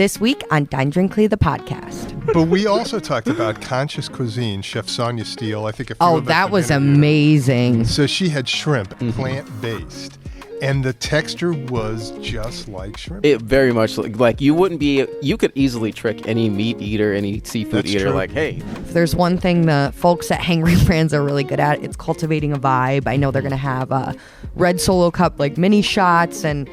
this week on Dine Drink CLE, the podcast. But we also talked about conscious cuisine. Chef Sonia Steele, I think a few of us that was interviewed her. amazing. So she had shrimp, plant-based, and the texture was just like shrimp. It very much like you could easily trick any meat eater, any seafood That's eater, true. like, hey. If there's one thing the folks at Hangry Brands are really good at, it's cultivating a vibe. I know they're going to have a red Solo Cup, like mini shots and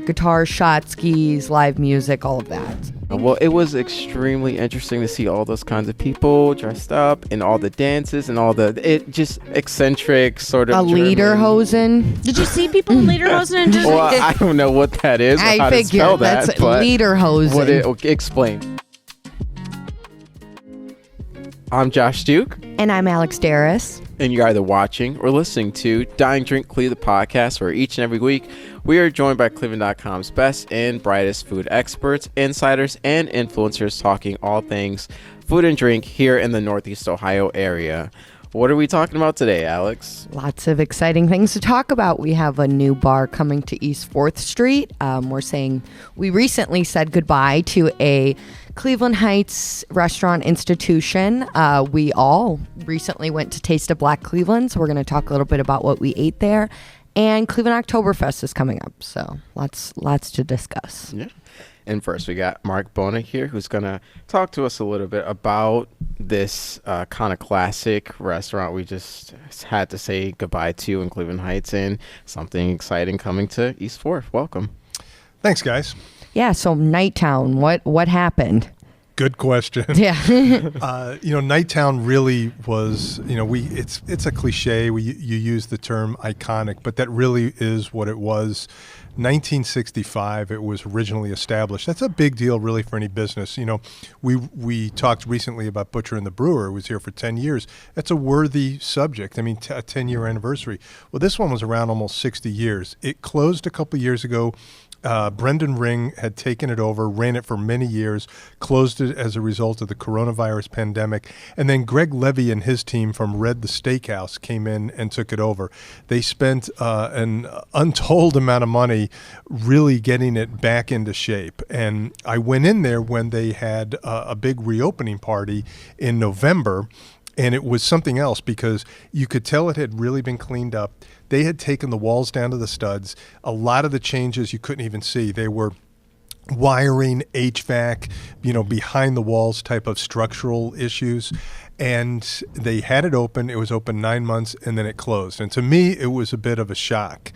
guitar shot skis, live music, all of that. Well, it was extremely interesting to see all those kinds of people dressed up and all the dances and all just eccentric sort of Lederhosen. Did you see people in Lederhosen and just Well, I don't know what that is or how to spell that. That's but Lederhosen. Explain. I'm Josh Duke. And I'm Alex Darus. And you're either watching or listening to Dine Drink CLE, the podcast, where each and every week we are joined by cleveland.com's best and brightest food experts, insiders, and influencers talking all things food and drink here in the Northeast Ohio area. What are we talking about today, Alex? Lots of exciting things to talk about. We have a new bar coming to East 4th Street. We recently said goodbye to a Cleveland Heights restaurant institution. We all recently went to Taste of Black Cleveland, so we're going to talk a little bit about what we ate there. And Cleveland Oktoberfest is coming up, so lots to discuss. Yeah. And first, we got Marc Bona here, who's going to talk to us a little bit about this kind of classic restaurant we just had to say goodbye to in Cleveland Heights, and something exciting coming to East 4th. Welcome. Thanks, guys. Yeah, so Nighttown, what happened? Good question. Yeah. Nighttown really was, it's a cliche. You use the term iconic, but that really is what it was. 1965, it was originally established. That's a big deal, really, for any business. We talked recently about Butcher and the Brewer. It was here for 10 years. That's a worthy subject. I mean, a 10-year anniversary. Well, this one was around almost 60 years. It closed a couple of years ago. Brendan Ring had taken it over, ran it for many years, closed it as a result of the coronavirus pandemic, and then Greg Levy and his team from Red the Steakhouse came in and took it over. They spent an untold amount of money really getting it back into shape. And I went in there when they had a big reopening party in November, and it was something else because you could tell it had really been cleaned up. They had taken the walls down to the studs. A lot of the changes you couldn't even see. They were wiring, HVAC, behind the walls type of structural issues. And they had it open. It was open 9 months, and then it closed. And to me, it was a bit of a shock.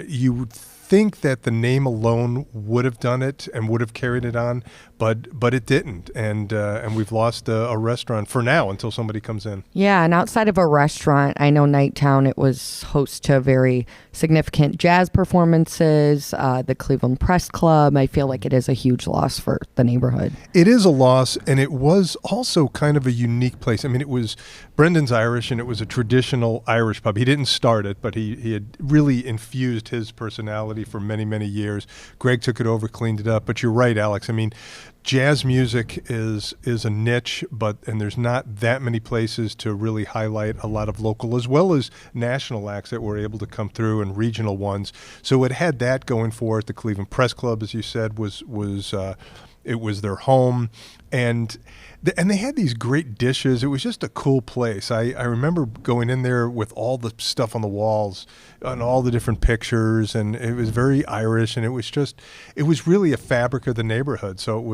You would think that the name alone would have done it and would have carried it on, but it didn't. And we've lost a restaurant for now until somebody comes in. Yeah, and outside of a restaurant, I know Nighttown, it was host to very significant jazz performances, the Cleveland Press Club. I feel like it is a huge loss for the neighborhood. It is a loss, and it was also kind of a unique place. I mean, it was Brendan's Irish, and it was a traditional Irish pub. He didn't start it, but he had really infused his personality for many, many years. Greg took it over, cleaned it up. But you're right, Alex. I mean, jazz music is a niche, and there's not that many places to really highlight a lot of local as well as national acts that were able to come through and regional ones. So it had that going for it. The Cleveland Press Club, as you said, was it was their home, and they had these great dishes. It was just a cool place. I remember going in there with all the stuff on the walls and all the different pictures, and it was very Irish, and it was really a fabric of the neighborhood. So it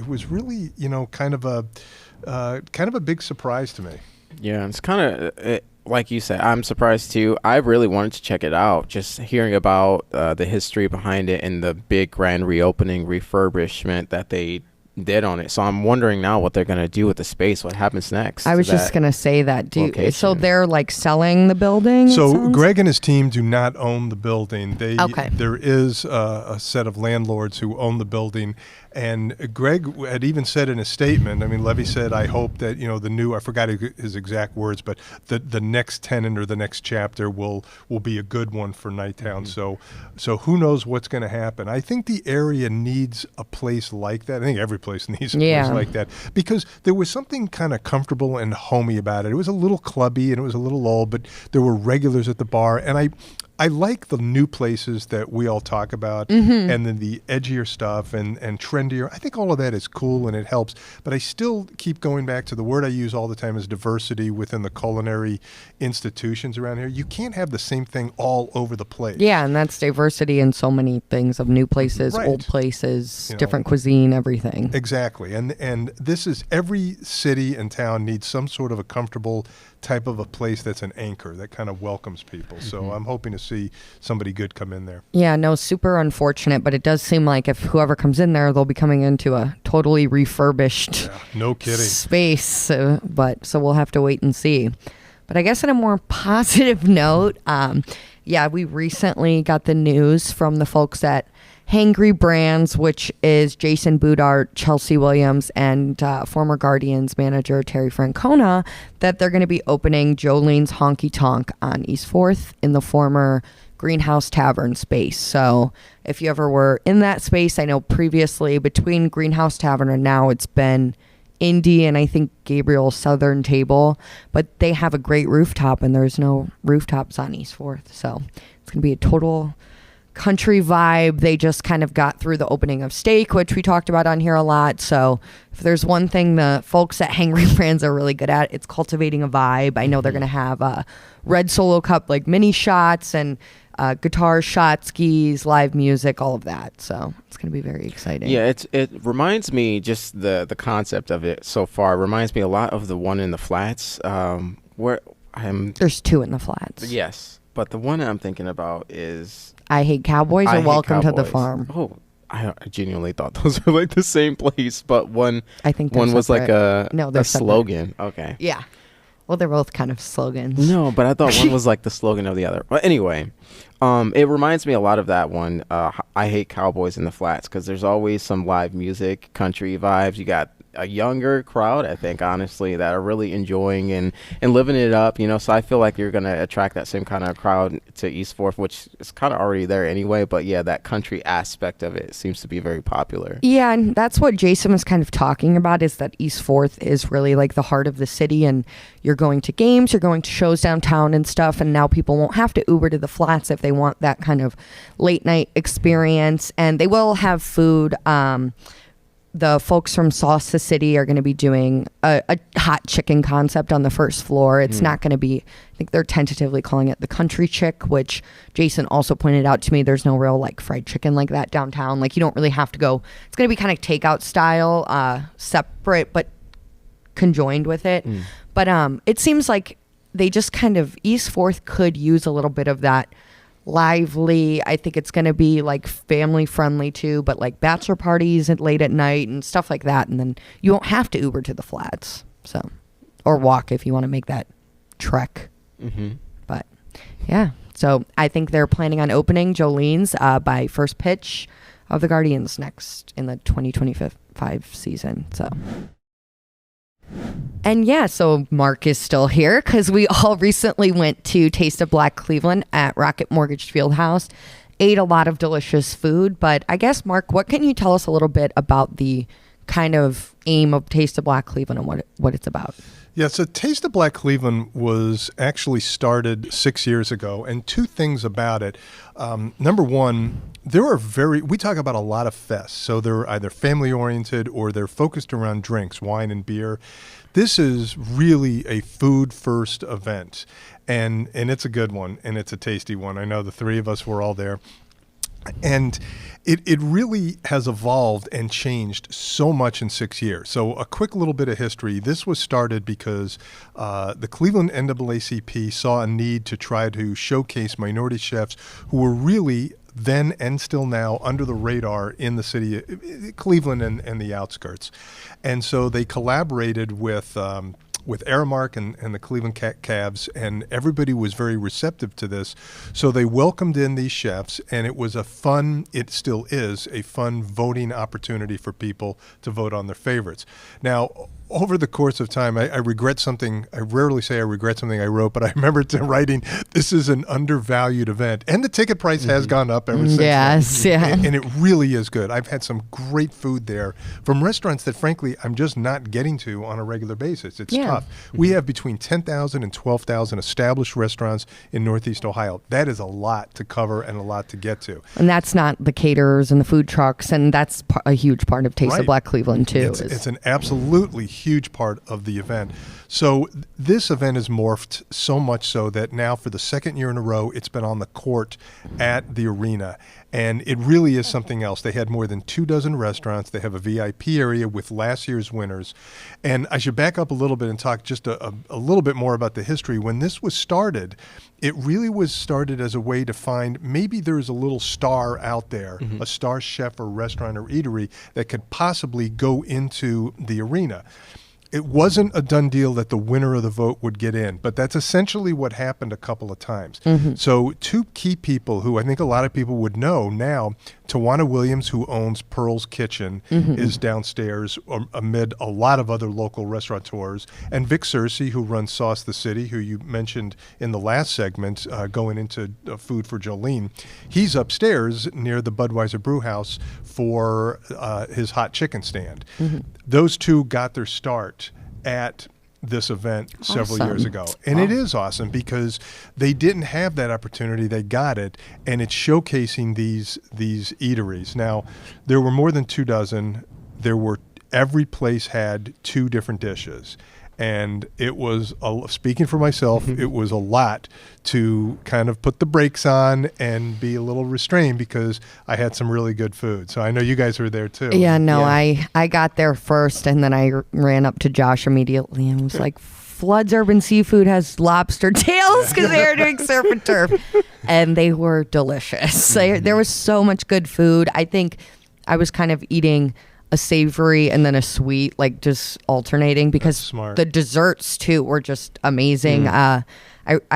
was really, kind of a big surprise to me. Yeah, it's kind of like you said, I'm surprised too. I really wanted to check it out, just hearing about the history behind it and the big grand reopening refurbishment that they did on it. So I'm wondering now what they're going to do with the space. What happens next? I was just going to say that. So they're like selling the building? So Greg and his team do not own the building. Okay. There is a set of landlords who own the building. And Greg had even said in a statement, I mean, Levy said, I hope that, I forgot his exact words, but the next tenant or the next chapter will be a good one for Nighttown. Mm-hmm. So who knows what's going to happen. I think the area needs a place like that. I think every place needs a place like that because there was something kind of comfortable and homey about it. It was a little clubby and it was a little old, but there were regulars at the bar. And I like the new places that we all talk about, and then the edgier stuff and trendier. I think all of that is cool and it helps, but I still keep going back to the word I use all the time is diversity within the culinary institutions around here. You can't have the same thing all over the place. Yeah, and that's diversity in so many things of new places, Right. old places, different cuisine, everything. Exactly. And this is every city and town needs some sort of a comfortable type of a place that's an anchor that kind of welcomes people. So I'm hoping to see somebody good come in there. Yeah, no, super unfortunate, but it does seem like if whoever comes in there, they'll be coming into a totally refurbished Yeah, no kidding. space. So we'll have to wait and see. But I guess on a more positive note, we recently got the news from the folks at Hangry Brands, which is Jason Boudart, Chelsea Williams, and former Guardians manager Terry Francona, that they're going to be opening Jolene's Honky Tonk on East 4th in the former Greenhouse Tavern space. So if you ever were in that space, I know previously between Greenhouse Tavern and now it's been Indy and I think Gabriel Southern Table, but they have a great rooftop and there's no rooftops on East 4th. So it's going to be a total country vibe. They just kind of got through the opening of Steak, which we talked about on here a lot. So if there's one thing the folks at Hangry Brands are really good at, it's cultivating a vibe. I know they're going to have a red Solo Cup, like mini shots and guitar shot skis, live music, all of that. So it's going to be very exciting. Yeah, it reminds me, just the concept of it so far reminds me a lot of the one in the Flats, where There's two in the Flats. Yes, but the one I'm thinking about is I Hate Cowboys I or Hate Welcome to the Cowboys. Farm. Oh, I genuinely thought those were like the same place, but one I think they're one was like separate. No, they're a separate. slogan. Okay. Yeah. Well, they're both kind of slogans. No, but I thought one was like the slogan of the other. But anyway, it reminds me a lot of that one. I Hate Cowboys in the Flats, because there's always some live music, country vibes. You got a younger crowd, I think, honestly, that are really enjoying and living it up, so I feel like you're going to attract that same kind of crowd to East 4th, which is kind of already there anyway, but yeah, that country aspect of it seems to be very popular. Yeah, and that's what Jason was kind of talking about, is that East 4th is really like the heart of the city, and you're going to games, you're going to shows downtown and stuff, and now people won't have to Uber to the Flats if they want that kind of late night experience, and they will have food. The folks from Salsa City are going to be doing a hot chicken concept on the first floor. It's not going to be, I think they're tentatively calling it the Country Chick, which Jason also pointed out to me, there's no real like fried chicken like that downtown. Like you don't really have to go. It's going to be kind of takeout style, separate but conjoined with it. But it seems like they just kind of, East 4th could use a little bit of that lively. I think it's going to be like family friendly too, but like bachelor parties at late at night and stuff like that. And then you won't have to Uber to the Flats, so, or walk if you want to make that trek. But yeah, so I think they're planning on opening Jolene's by first pitch of the Guardians next in the 2025 season. So. And yeah, so Mark is still here because we all recently went to Taste of Black Cleveland at Rocket Mortgage Fieldhouse, ate a lot of delicious food. But I guess, Mark, what can you tell us a little bit about the kind of aim of Taste of Black Cleveland and what it's about? Yeah, so Taste of Black Cleveland was actually started 6 years ago, and two things about it. Number one, we talk about a lot of fests, so they're either family-oriented or they're focused around drinks, wine and beer. This is really a food-first event, and it's a good one, and it's a tasty one. I know the three of us were all there. And it really has evolved and changed so much in 6 years. So a quick little bit of history. This was started because the Cleveland NAACP saw a need to try to showcase minority chefs who were really then and still now under the radar in the city, Cleveland and the outskirts. And so they collaborated with Aramark and the Cleveland Cavs, and everybody was very receptive to this. So they welcomed in these chefs, and it was it still is a fun voting opportunity for people to vote on their favorites. Now, over the course of time, I regret something. I rarely say I regret something I wrote, but I remember writing, this is an undervalued event. And the ticket price has gone up ever since. Yes, then. And it really is good. I've had some great food there from restaurants that, frankly, I'm just not getting to on a regular basis. It's tough. We have between 10,000 and 12,000 established restaurants in Northeast Ohio. That is a lot to cover and a lot to get to. And that's not the caterers and the food trucks, and that's a huge part of Taste of Black Cleveland, too. It's an absolutely huge part of the event. So this event has morphed so much so that now for the second year in a row, it's been on the court at the arena. And it really is something else. They had more than 24 restaurants. They have a VIP area with last year's winners. And I should back up a little bit and talk just a little bit more about the history. When this was started, it really was started as a way to find maybe there's a little star out there, a star chef or restaurant or eatery that could possibly go into the arena. It wasn't a done deal that the winner of the vote would get in, but that's essentially what happened a couple of times. So two key people who I think a lot of people would know now, Tawana Williams, who owns Pearl's Kitchen, is downstairs amid a lot of other local restaurateurs, and Vic Searcy, who runs Sauce the City, who you mentioned in the last segment, going into food for Jolene. He's upstairs near the Budweiser Brew House for his hot chicken stand. Those two got their start at this event several years ago. And it is awesome because they didn't have that opportunity. They got it, and it's showcasing these eateries. Now, there were more than 24. Every place had 2 different dishes. And it was, speaking for myself, it was a lot to kind of put the brakes on and be a little restrained because I had some really good food. So I know you guys were there too. Yeah, no, I got there first, and then I ran up to Josh immediately and was like, Flood's Urban Seafood has lobster tails because they were doing surf and turf. And they were delicious. There was so much good food. I think I was kind of eating a savory and then a sweet, like just alternating, because the desserts too were just amazing. I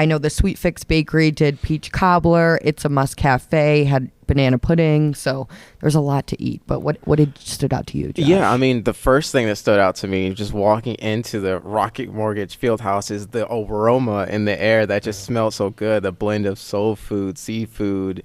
know the Sweet Fix Bakery did peach cobbler. It's a Must Cafe had banana pudding. So there's a lot to eat. But what did stood out to you, Josh? Yeah, I mean, the first thing that stood out to me just walking into the Rocket Mortgage Fieldhouse is the aroma in the air that just smelled so good. The blend of soul food, seafood,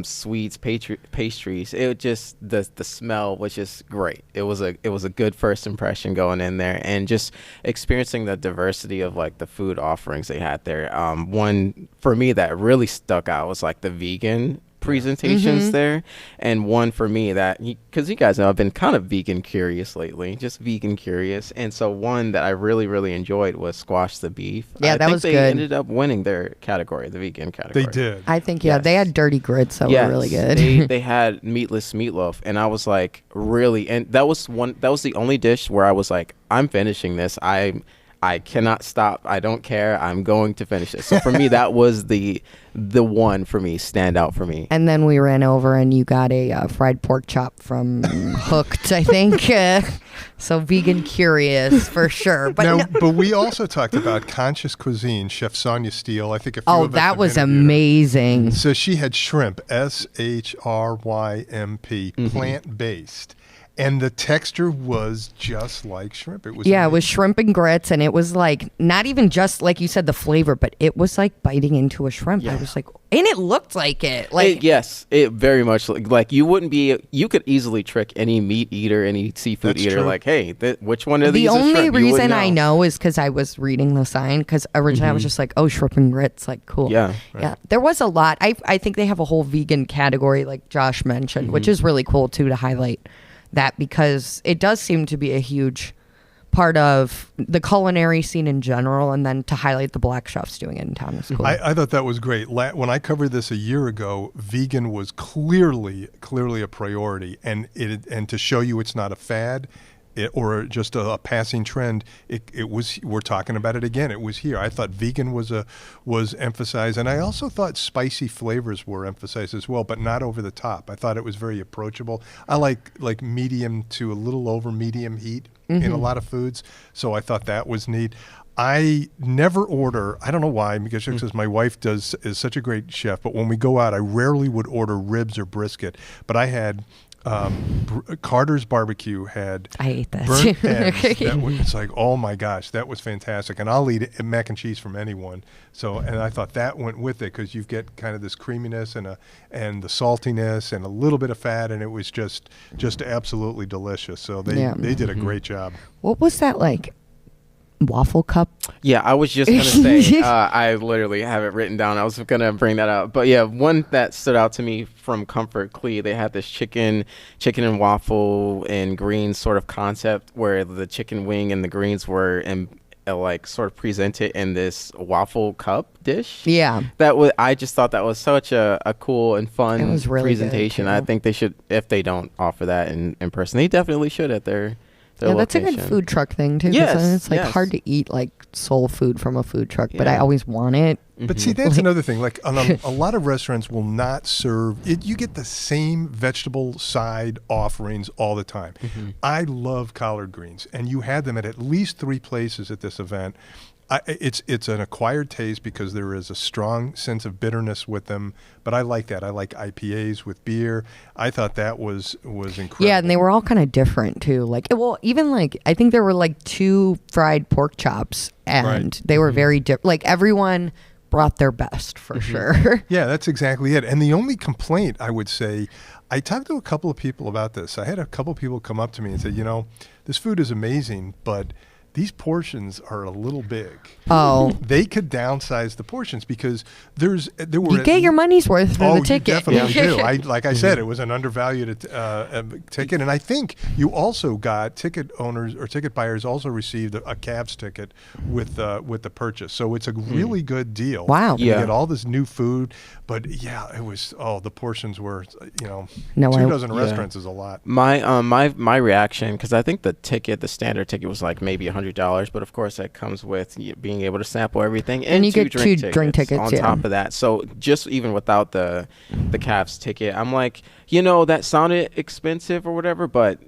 sweets, pastries. It just the smell was just great. It was a good first impression going in there, and just experiencing the diversity of like the food offerings they had there. One for me that really stuck out was like the vegan presentations there, and one for me that, because you guys know I've been kind of vegan curious lately, just vegan curious, and so one that I really enjoyed was Squash the Beef. Yeah, that was good. They ended up winning their category, the vegan category. They did. I think they had dirty grits that were really good. they had meatless meatloaf, and I was like, really, and that was the only dish where I was like, I'm finishing this. I cannot stop. I don't care. I'm going to finish it. So for me, that was the one for me, stand out for me. And then we ran over and you got a fried pork chop from Hooked, I think. So vegan curious for sure. But but we also talked about Conscious Cuisine, Chef Sonia Steele. I think a few of us that was have amazing. So she had shrimp, SHRYMP, plant-based. And the texture was just like shrimp. It was amazing. It was shrimp and grits, and it was like not even just like you said the flavor, but it was like biting into a shrimp. Yeah. I was like, and it looked like it. Like it very much like you wouldn't be. You could easily trick any meat eater, any seafood eater. True. Like, hey, which one of these? The is only shrimp? reason I know is because I was reading the sign. Because originally I was just like, oh, shrimp and grits, like cool. Yeah, right. Yeah. There was a lot. I think they have a whole vegan category, like Josh mentioned, which is really cool too to highlight that, because it does seem to be a huge part of the culinary scene in general, and then to highlight the black chefs doing it in town is cool. I thought that was great. When I covered this a year ago, vegan was clearly a priority, and to show you it's not a fad or just a passing trend. It was. We're talking about it again. It was here. I thought vegan was emphasized, and I also thought spicy flavors were emphasized as well, but not over the top. I thought it was very approachable. I like medium to a little over medium heat in a lot of foods, so I thought that was neat. I never order. I don't know why, because my wife is such a great chef. But when we go out, I rarely would order ribs or brisket. But I had Carter's Barbecue had I ate that burnt too. ends. That was, it's like, oh my gosh, that was fantastic. And I'll eat mac and cheese from anyone. So, and I thought that went with it because you get kind of this creaminess and the saltiness and a little bit of fat, and it was just absolutely delicious. So they did a great job. What was that like? Waffle cup? Yeah, I was just gonna say, I literally have it written down. I was gonna bring that up, but yeah, one that stood out to me from Comfort CLE, they had this chicken and waffle and greens sort of concept where the chicken wing and the greens were like sort of presented in this waffle cup dish. Yeah, I just thought that was such a cool and fun presentation. Good, I think they should, if they don't offer that in person, they definitely should at their that's location. a good food truck thing too. Yes, it's like hard to eat like soul food from a food truck, but I always want it. But see, that's another thing. Like a lot of restaurants will not serve it. You get the same vegetable side offerings all the time. I love collard greens, and you had them at least 3 places at this event. It's an acquired taste because there is a strong sense of bitterness with them, but I like that. I like IPAs with beer. I thought that was incredible. Yeah, and they were all kind of different too. Like, well, even like I think there were like 2 fried pork chops, and they were very different. Like everyone brought their best for sure. Yeah, that's exactly it. And the only complaint I would say, I talked to a couple of people about this. I had a couple of people come up to me and say, this food is amazing, but these portions are a little big. Oh. They could downsize the portions because there were... You get your money's worth for the ticket. You definitely do. Like I said, it was an undervalued ticket. And I think you also got ticket owners or ticket buyers also received a Cavs ticket with the purchase. So it's a really good deal. Wow. And you get all this new food. But yeah, it was, the portions were, 2 dozen restaurants is a lot. My reaction, because I think the standard ticket was like maybe $100, but of course that comes with being able to sample everything and you get 2 drink tickets on top of that. So just even without the Cavs ticket, I'm like, that sounded expensive or whatever, but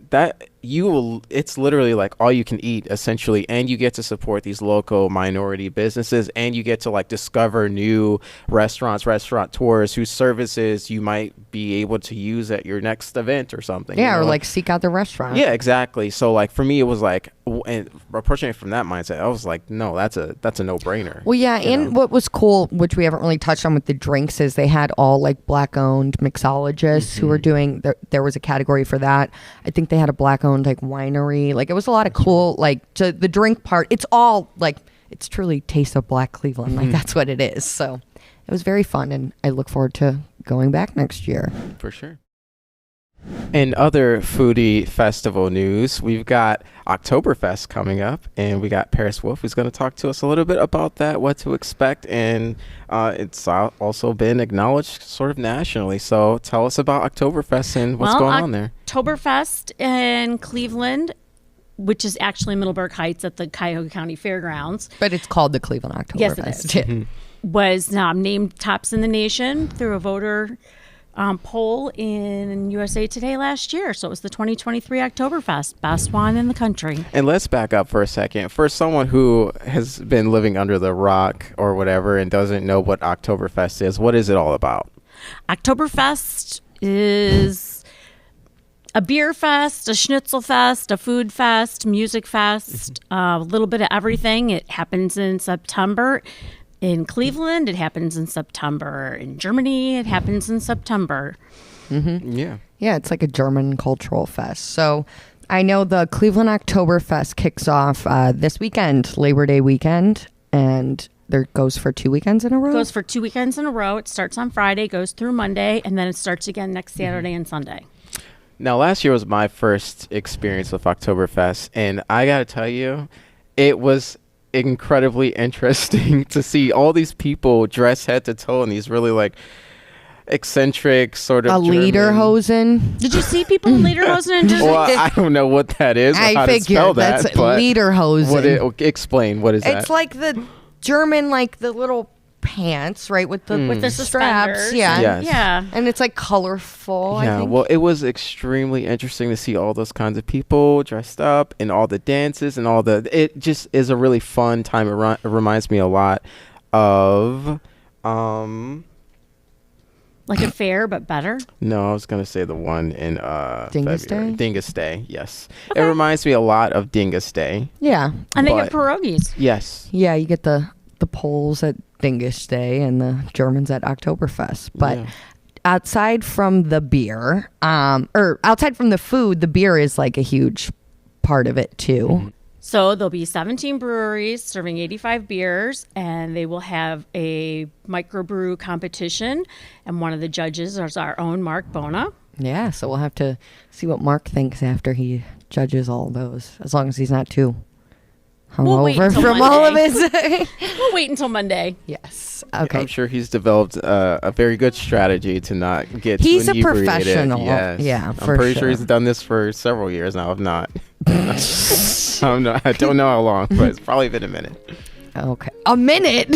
it's literally like all you can eat essentially, and you get to support these local minority businesses, and you get to like discover new restaurateurs whose services you might be able to use at your next event or something. Yeah, or like seek out the restaurant. Yeah, exactly. So like for me, it was like, and approaching it from that mindset, I was like, no, that's a no-brainer. Well, yeah, and what was cool, which we haven't really touched on with the drinks, is they had all like Black-owned mixologists who were doing. There was a category for that. I think they had a Black-owned like winery. Like it was a lot of cool. Like to the drink part, it's all like it's truly Taste of Black Cleveland. Like that's what it is. So it was very fun, and I look forward to going back next year. For sure. In other foodie festival news, we've got Oktoberfest coming up, and we got Paris Wolfe who's going to talk to us a little bit about that, what to expect, and it's also been acknowledged sort of nationally. So tell us about Oktoberfest and what's going on there. Oktoberfest in Cleveland, which is actually Middleburg Heights at the Cuyahoga County Fairgrounds. But it's called the Cleveland Oktoberfest. Yes, it is. Was named tops in the nation through a voter poll in USA Today last year. So it was the 2023 Oktoberfest, best one in the country. And let's back up for a second. For someone who has been living under the rock or whatever and doesn't know what Oktoberfest is, what is it all about? Oktoberfest is a beer fest, a schnitzel fest, a food fest, music fest, a little bit of everything. It happens in September. In Cleveland, it happens in September. In Germany, it happens in September. Yeah, it's like a German cultural fest. So I know the Cleveland Oktoberfest kicks off this weekend, Labor Day weekend, and there goes for 2 weekends in a row? It goes for 2 weekends in a row. It starts on Friday, goes through Monday, and then it starts again next Saturday and Sunday. Now, last year was my first experience with Oktoberfest, and I got to tell you, it was incredibly interesting to see all these people dressed head to toe in these really like eccentric sort of lederhosen. Did you see people in lederhosen? Well, I don't know what that is. I figured that's lederhosen. Explain what is that? It's like the German, like the little pants, right, with the straps. Yeah. And it's like colorful. Yeah, I think. well, it was extremely interesting to see all those kinds of people dressed up and all the dances and it just is a really fun time. It reminds me a lot of Like a fair, but better? No, I was going to say the one in Dingus February. Day? Dingus Day, yes. It reminds me a lot of Dingus Day. Yeah. And they But- get pierogies. Yes. Yeah, you get the Poles at Dingus Day and the Germans at Oktoberfest. But Yeah. outside from the beer, or outside from the food, the beer is like a huge part of it too. Mm-hmm. So there'll be 17 breweries serving 85 beers, and they will have a microbrew competition. And one of the judges is our own Marc Bona. Yeah, so we'll have to see what Mark thinks after he judges all those, as long as he's not too We'll wait hungover until from all of Monday. his. We'll wait until Monday. Yes. Okay. I'm sure he's developed a very good strategy to not get He's too a inebriated. professional. Yes. Yeah, I'm for pretty sure sure. he's done this for several years now, if not. I don't know how long, but it's probably been a minute. Okay. A minute.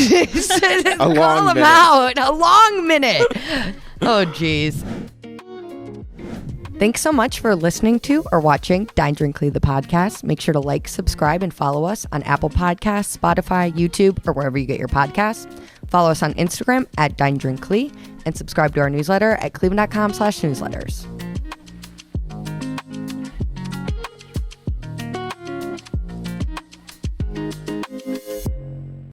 A long Call him minute. out. A long minute. Oh, jeez. Thanks so much for listening to or watching Dine Drink CLE, the podcast. Make sure to like, subscribe, and follow us on Apple Podcasts, Spotify, YouTube, or wherever you get your podcasts. Follow us on Instagram at DineDrinkCLE and subscribe to our newsletter at cleveland.com/newsletters.